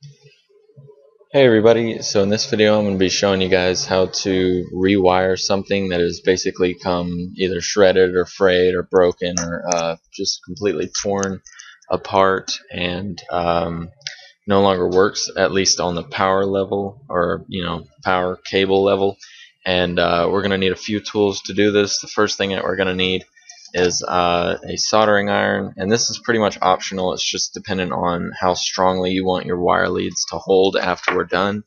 Hey everybody, so in this video I'm going to be showing you guys how to rewire something that has basically come either shredded or frayed or broken or just completely torn apart and no longer works, at least on the power level or power cable level. And we're going to need a few tools to do this. The first thing that we're going to need is a soldering iron, and this is pretty much optional. It's just dependent on how strongly you want your wire leads to hold after we're done.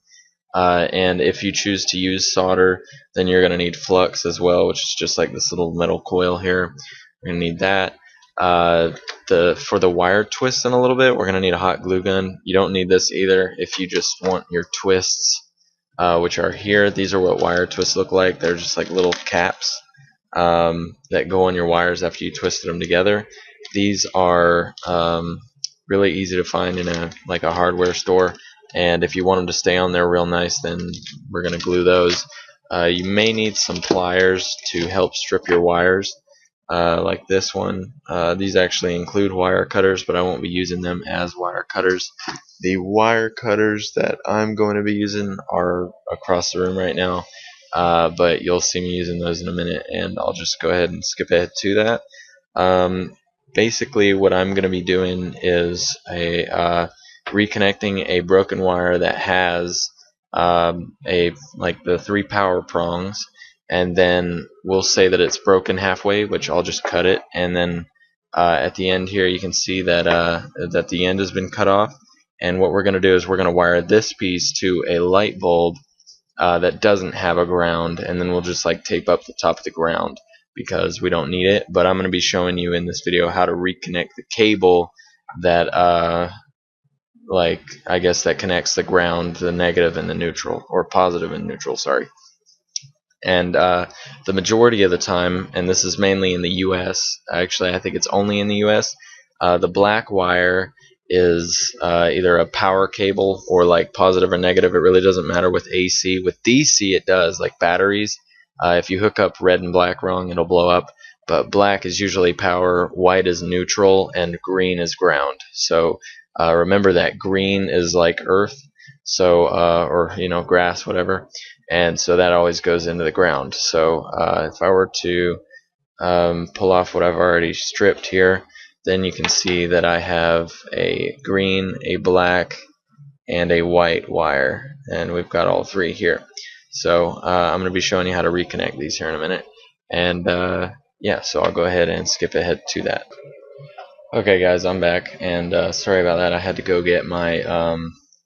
And if you choose to use solder, then you're going to need flux as well, which is just like this little metal coil here. We're going to need that. For the wire twist in a little bit, we're going to need a hot glue gun. You don't need this either if you just want your twists, which are here. These are what wire twists look like. They're just like little caps that go on your wires after you twisted them together. These are really easy to find in a hardware store, and if you want them to stay on there real nice, then we're going to glue those. You may need some pliers to help strip your wires, like this one. These actually include wire cutters, but I won't be using them as wire cutters. The wire cutters that I'm going to be using are across the room right now, but you'll see me using those in a minute, and I'll just go ahead and skip ahead to that. Basically what I'm going to be doing is reconnecting a broken wire that has the 3 power prongs, and then we'll say that it's broken halfway, which I'll just cut it, and then at the end here you can see that that the end has been cut off. And what we're going to do is we're going to wire this piece to a light bulb that doesn't have a ground, and then we'll just tape up the top of the ground because we don't need it. But I'm going to be showing you in this video how to reconnect the cable that I guess that connects the ground, the negative and the neutral, or positive and neutral, sorry. And the majority of the time, and this is mainly in the US, actually I think it's only in the US, the black wire is either a power cable or positive or negative. It really doesn't matter with AC. With DC it does, like batteries. If you hook up red and black wrong, it'll blow up. But black is usually power, white is neutral, and green is ground. So remember that green is like earth, so or grass, whatever, and so that always goes into the ground. So if I were to pull off what I've already stripped here, then you can see that I have a green, a black, and a white wire, and we've got all 3 here. So I'm going to be showing you how to reconnect these here in a minute, and yeah, so I'll go ahead and skip ahead to that. Okay guys, I'm back, and sorry about that. I had to go get my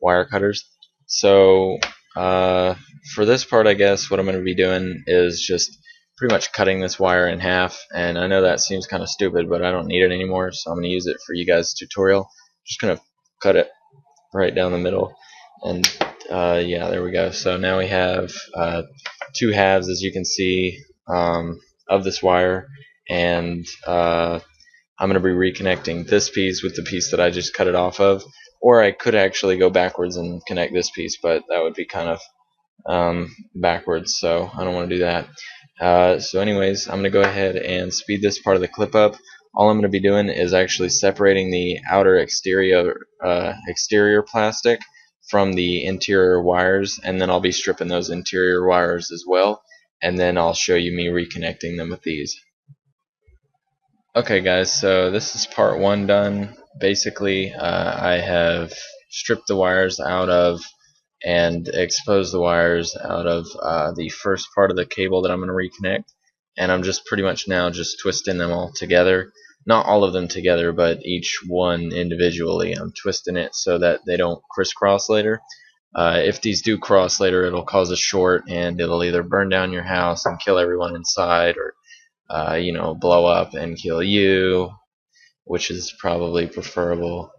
wire cutters. So for this part, I guess what I'm going to be doing is just pretty much cutting this wire in half, and I know that seems kind of stupid, but I don't need it anymore, so I'm going to use it for you guys' tutorial. Just going to cut it right down the middle, and yeah, there we go. So now we have 2 halves, as you can see, of this wire, and I'm going to be reconnecting this piece with the piece that I just cut it off of, or I could actually go backwards and connect this piece, but that would be kind of backwards, so I don't want to do that. So anyways, I'm going to go ahead and speed this part of the clip up. All I'm going to be doing is actually separating the outer exterior plastic from the interior wires, and then I'll be stripping those interior wires as well, and then I'll show you me reconnecting them with these. Okay guys, so this is part 1 done. Basically, I have stripped the wires out of and exposed the wires out of the first part of the cable that I'm going to reconnect, and I'm just pretty much now just twisting them all together. Not all of them together, but each one individually. I'm twisting it so that they don't crisscross later. If these do cross later, it'll cause a short, and it'll either burn down your house and kill everyone inside, or blow up and kill you, which is probably preferable,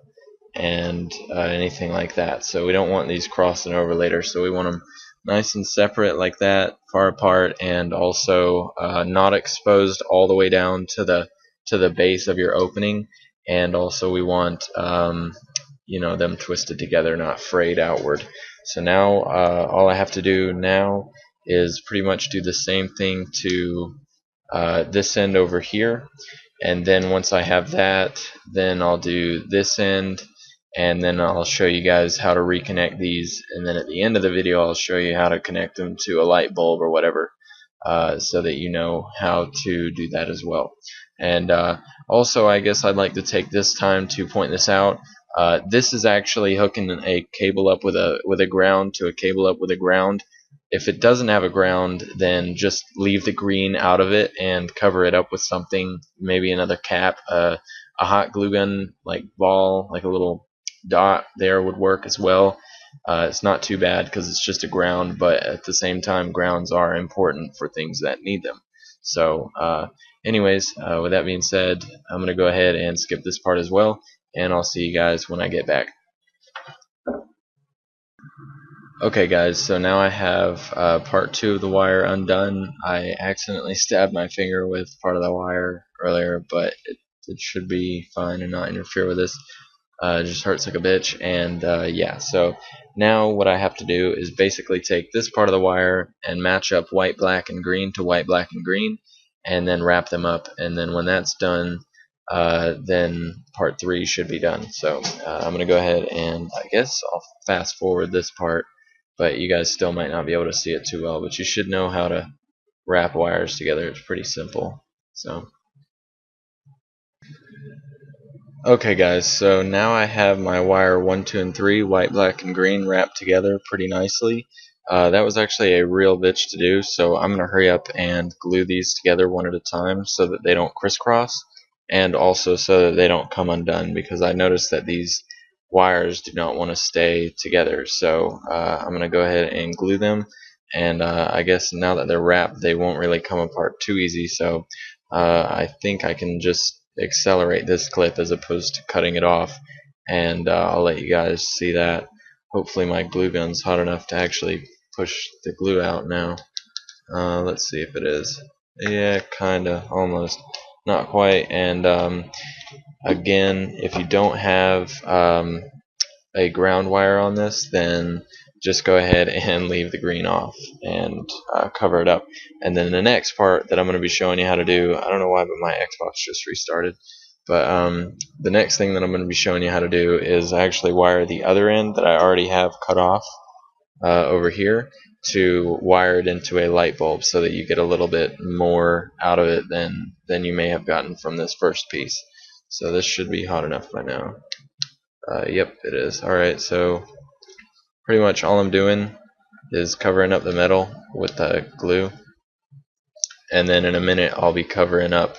and anything like that. So we don't want these crossing over later, so we want them nice and separate like that, far apart, and also not exposed all the way down to the base of your opening. And also we want them twisted together, not frayed outward. So now all I have to do now is pretty much do the same thing to this end over here, and then once I have that, then I'll do this end, and then I'll show you guys how to reconnect these, and then at the end of the video I'll show you how to connect them to a light bulb or whatever, so that you know how to do that as well. And also, I guess I'd like to take this time to point this out. This is actually hooking a cable up with a ground to a cable up with a ground. If it doesn't have a ground, then just leave the green out of it and cover it up with something, maybe another cap, a hot glue gun like ball, like a little dot there would work as well. It's not too bad because it's just a ground, but at the same time, grounds are important for things that need them. So anyways, with that being said, I'm going to go ahead and skip this part as well, and I'll see you guys when I get back. Okay guys, so now I have part 2 of the wire undone. I accidentally stabbed my finger with part of the wire earlier, but it should be fine and not interfere with this. It just hurts like a bitch, and yeah, so now what I have to do is basically take this part of the wire and match up white, black, and green to white, black, and green, and then wrap them up, and then when that's done, then part 3 should be done. So I'm going to go ahead and I guess I'll fast forward this part, but you guys still might not be able to see it too well, but you should know how to wrap wires together. It's pretty simple. So okay guys, so now I have my wire 1, 2, and 3, white, black, and green, wrapped together pretty nicely. That was actually a real bitch to do, so I'm going to hurry up and glue these together one at a time so that they don't crisscross, and also so that they don't come undone, because I noticed that these wires do not want to stay together. So I'm going to go ahead and glue them, and I guess now that they're wrapped they won't really come apart too easy, so I think I can just accelerate this clip as opposed to cutting it off, and I'll let you guys see that. Hopefully my glue gun's hot enough to actually push the glue out now. Let's see if it is. Yeah, kinda, almost, not quite. And again, if you don't have a ground wire on this, then just go ahead and leave the green off and cover it up. And then the next part that I'm going to be showing you how to do, I don't know why, but my Xbox just restarted, but the next thing that I'm going to be showing you how to do is actually wire the other end that I already have cut off over here to wire it into a light bulb, so that you get a little bit more out of it than you may have gotten from this first piece. So this should be hot enough by now. Yep, it is. Alright, so pretty much all I'm doing is covering up the metal with the glue, and then in a minute I'll be covering up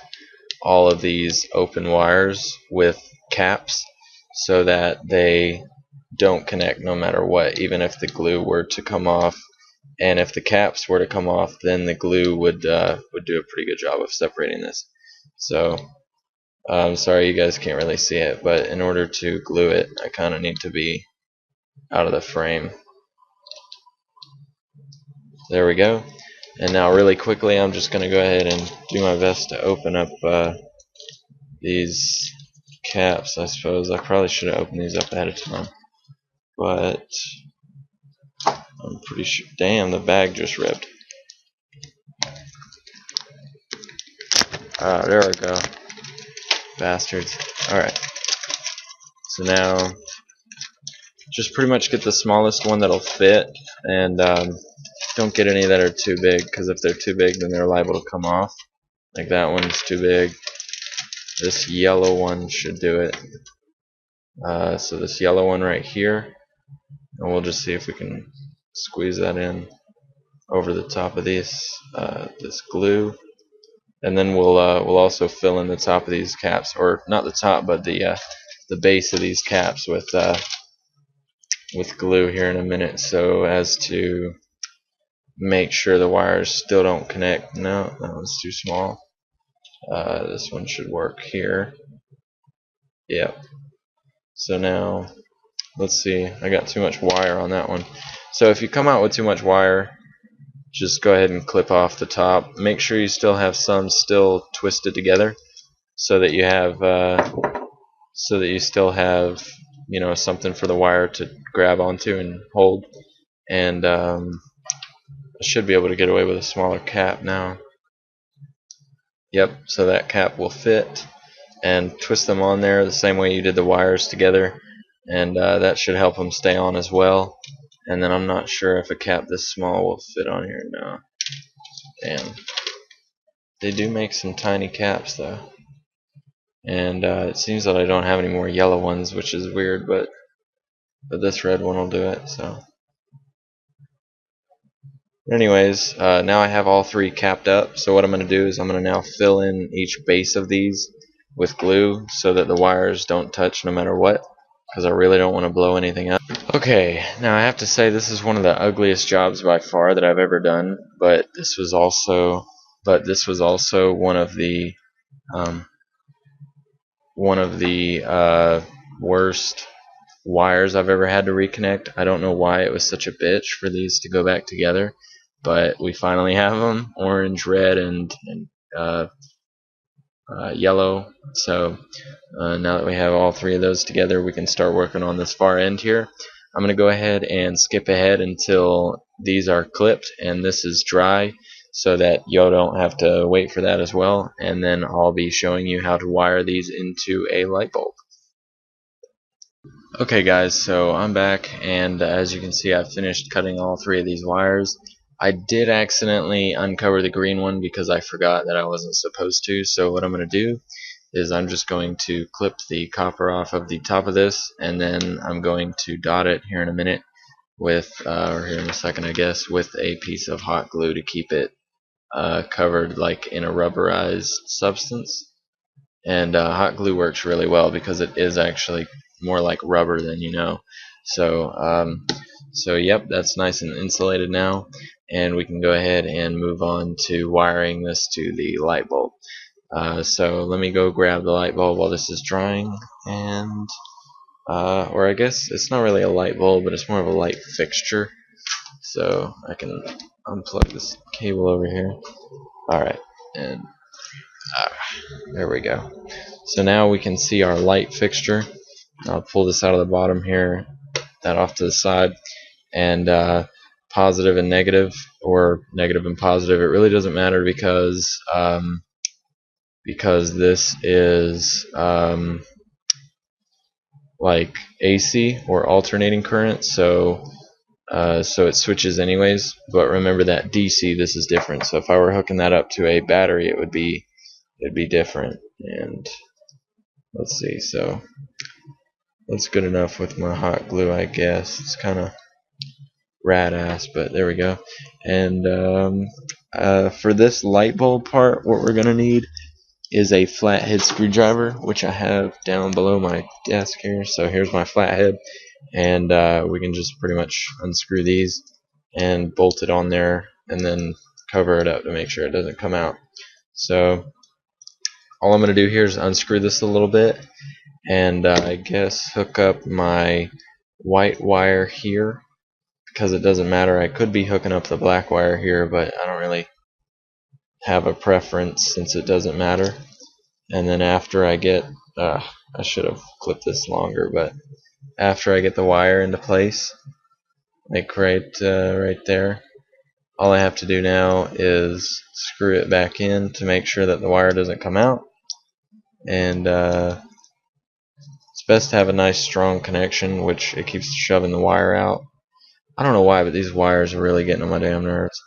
all of these open wires with caps so that they don't connect no matter what, even if the glue were to come off. And if the caps were to come off, then the glue would do a pretty good job of separating this. So I'm sorry you guys can't really see it, but in order to glue it, I kind of need to be out of the frame. There we go. And now really quickly, I'm just going to go ahead and do my best to open up these caps. I suppose I probably should have opened these up ahead of time, but I'm pretty sure. Damn, the bag just ripped. There we go. Bastards. Alright. So now, just pretty much get the smallest one that'll fit, and don't get any that are too big, because if they're too big then they're liable to come off. Like that one's too big. This yellow one should do it. So this yellow one right here, and we'll just see if we can squeeze that in over the top of this glue, and then we'll also fill in the top of these caps, or not the top, but the base of these caps with glue here in a minute, so as to make sure the wires still don't connect. No, that one's too small. This one should work here. Yep. So now, let's see, I got too much wire on that one. So if you come out with too much wire, just go ahead and clip off the top. Make sure you still have some still twisted together, so that you have you know, something for the wire to grab onto and hold. And I should be able to get away with a smaller cap now. Yep, so that cap will fit, and twist them on there the same way you did the wires together, and that should help them stay on as well. And then I'm not sure if a cap this small will fit on here. No. Damn. They do make some tiny caps though. And it seems that I don't have any more yellow ones, which is weird, but this red one will do it. So anyways, now I have all three capped up. So what I'm going to do is I'm going to now fill in each base of these with glue so that the wires don't touch no matter what, because I really don't want to blow anything up. Okay, now I have to say this is one of the ugliest jobs by far that I've ever done, but this was also one of the worst wires I've ever had to reconnect. I don't know why it was such a bitch for these to go back together, but we finally have them, orange, red, and uh, yellow. So now that we have all three of those together, we can start working on this far end here. I'm going to go ahead and skip ahead until these are clipped and this is dry, so that y'all don't have to wait for that as well, and then I'll be showing you how to wire these into a light bulb. Okay guys, so I'm back, and as you can see I've finished cutting all three of these wires. I did accidentally uncover the green one because I forgot that I wasn't supposed to, so what I'm going to do is I'm just going to clip the copper off of the top of this, and then I'm going to dot it here in a minute with, or here in a second I guess, with a piece of hot glue to keep it covered like in a rubberized substance. And hot glue works really well because it is actually more like rubber than you know. So yep, that's nice and insulated now, and we can go ahead and move on to wiring this to the light bulb. So let me go grab the light bulb while this is drying, and or I guess it's not really a light bulb, but it's more of a light fixture. So I can unplug this cable over here. Alright, and there we go. So now we can see our light fixture. I'll pull this out of the bottom here, that off to the side, and positive and negative, or negative and positive, it really doesn't matter because this is like AC or alternating current, so it switches anyways. But remember that DC, this is different. So if I were hooking that up to a battery, it'd be different. And let's see, so that's good enough with my hot glue, I guess. It's kind of rad ass, but there we go. And for this light bulb part, what we're gonna need is a flathead screwdriver, which I have down below my desk here. So here's my flathead, and we can just pretty much unscrew these and bolt it on there, and then cover it up to make sure it doesn't come out. So all I'm gonna do here is unscrew this a little bit, and I guess hook up my white wire here, because it doesn't matter. I could be hooking up the black wire here, but I don't really have a preference since it doesn't matter. And then after I get, I should have clipped this longer, but after I get the wire into place, like right there, all I have to do now is screw it back in to make sure that the wire doesn't come out. And it's best to have a nice strong connection, which it keeps shoving the wire out. I don't know why, but these wires are really getting on my damn nerves.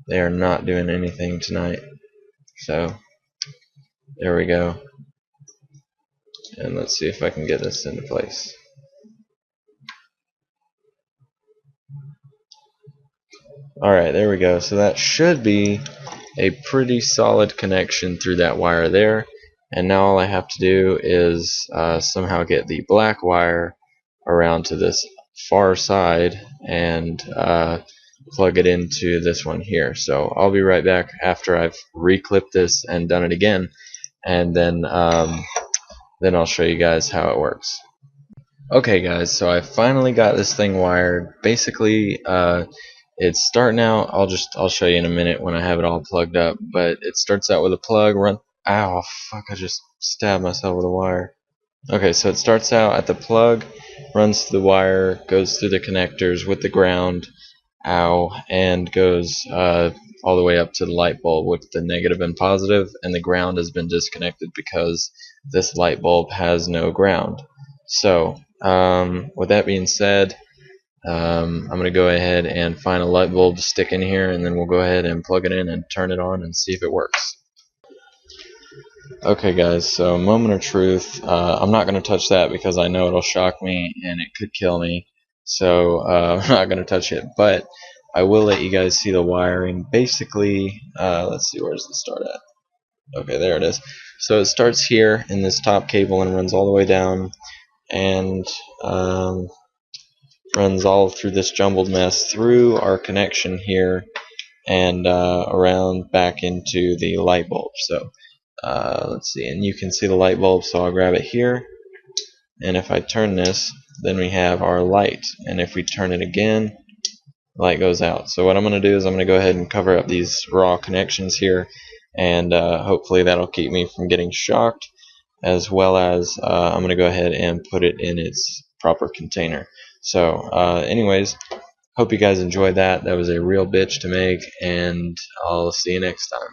They are not doing anything tonight. So there we go. And let's see if I can get this into place. Alright, there we go. So that should be a pretty solid connection through that wire there. And now all I have to do is somehow get the black wire around to this far side and plug it into this one here. So I'll be right back after I've reclipped this and done it again, and then I'll show you guys how it works. Okay guys, so I finally got this thing wired. Basically it's starting out, I'll show you in a minute when I have it all plugged up, but it starts out with a plug, ow, fuck, I just stabbed myself with a wire. Okay, so it starts out at the plug, runs through the wire, goes through the connectors with the ground, ow, and goes all the way up to the light bulb with the negative and positive, and the ground has been disconnected because this light bulb has no ground. So With that being said, I'm going to go ahead and find a light bulb to stick in here, and then we'll go ahead and plug it in and turn it on and see if it works. Okay guys, so moment of truth. I'm not going to touch that because I know it'll shock me and it could kill me, so I'm not going to touch it, but I will let you guys see the wiring. Basically, let's see, where's the start at? Okay, there it is. So it starts here in this top cable and runs all the way down, and runs all through this jumbled mess through our connection here, and around back into the light bulb. So let's see, and you can see the light bulb, so I'll grab it here, and if I turn this, then we have our light, and if we turn it again, light goes out. So what I'm going to do is I'm going to go ahead and cover up these raw connections here, and hopefully that'll keep me from getting shocked, as well as I'm going to go ahead and put it in its proper container. So anyways, hope you guys enjoyed that. That was a real bitch to make, and I'll see you next time.